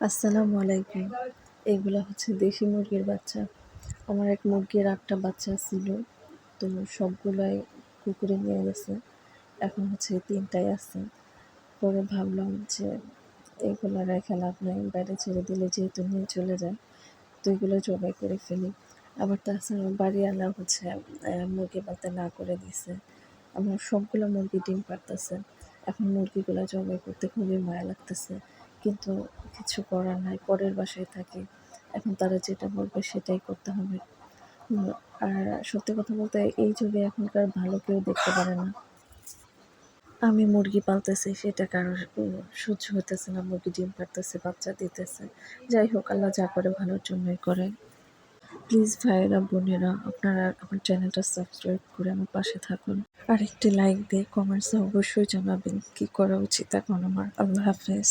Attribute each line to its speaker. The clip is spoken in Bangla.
Speaker 1: আসসালামু আলাইকুম। এগুলা হচ্ছে দেশি মুরগির বাচ্চা। আমার এক মুরগির ৮ টা বাচ্চা ছিল। তো সবগুলাই কুকুরে নিয়ে গেছে। এখন হচ্ছে ৩ টাই আছে। পরে ভাবলাম যে এগুলা রেখে লাভ নাই। বাইরে ছেড়ে দিলে যেহেতু নিয়ে চলে যায়, তো এগুলো জবাই করে ফেলি। আবার তাছাড়া বাড়িওয়ালা হচ্ছে মুরগি পালতে না করে দিছে। আমার সবগুলো মুরগি ডিম পাড়তেছে। এখন মুরগিগুলা জবাই করতে খুবই মায়া লাগতেছে। কিন্তু কিছু করার নাই, পরের বাসায় থাকি। এখন তারা যেটা বলবে সেটাই করতে হবে। উম আর সত্যি কথা বলতে এই যুগে এখনকার ভালো কেউ দেখতে পারে না। আমি মুরগি পালতেছি সেটা কারোর সহ্য হইতেছে না। মুরগি ডিম পাড়তেছে, বাচ্চা দিতেছে। যাই হোক, আল্লাহ যা করে ভালোর জন্যই করে। প্লিজ ভাইয়েরা, বোনেরা, আপনারা আমার চ্যানেলটা সাবস্ক্রাইব করে আমার পাশে থাকুন। আর একটি লাইক দিয়ে কমেন্টসে অবশ্যই জানাবেন কী করা উচিত এখন আমার। আল্লাহ হাফেজ।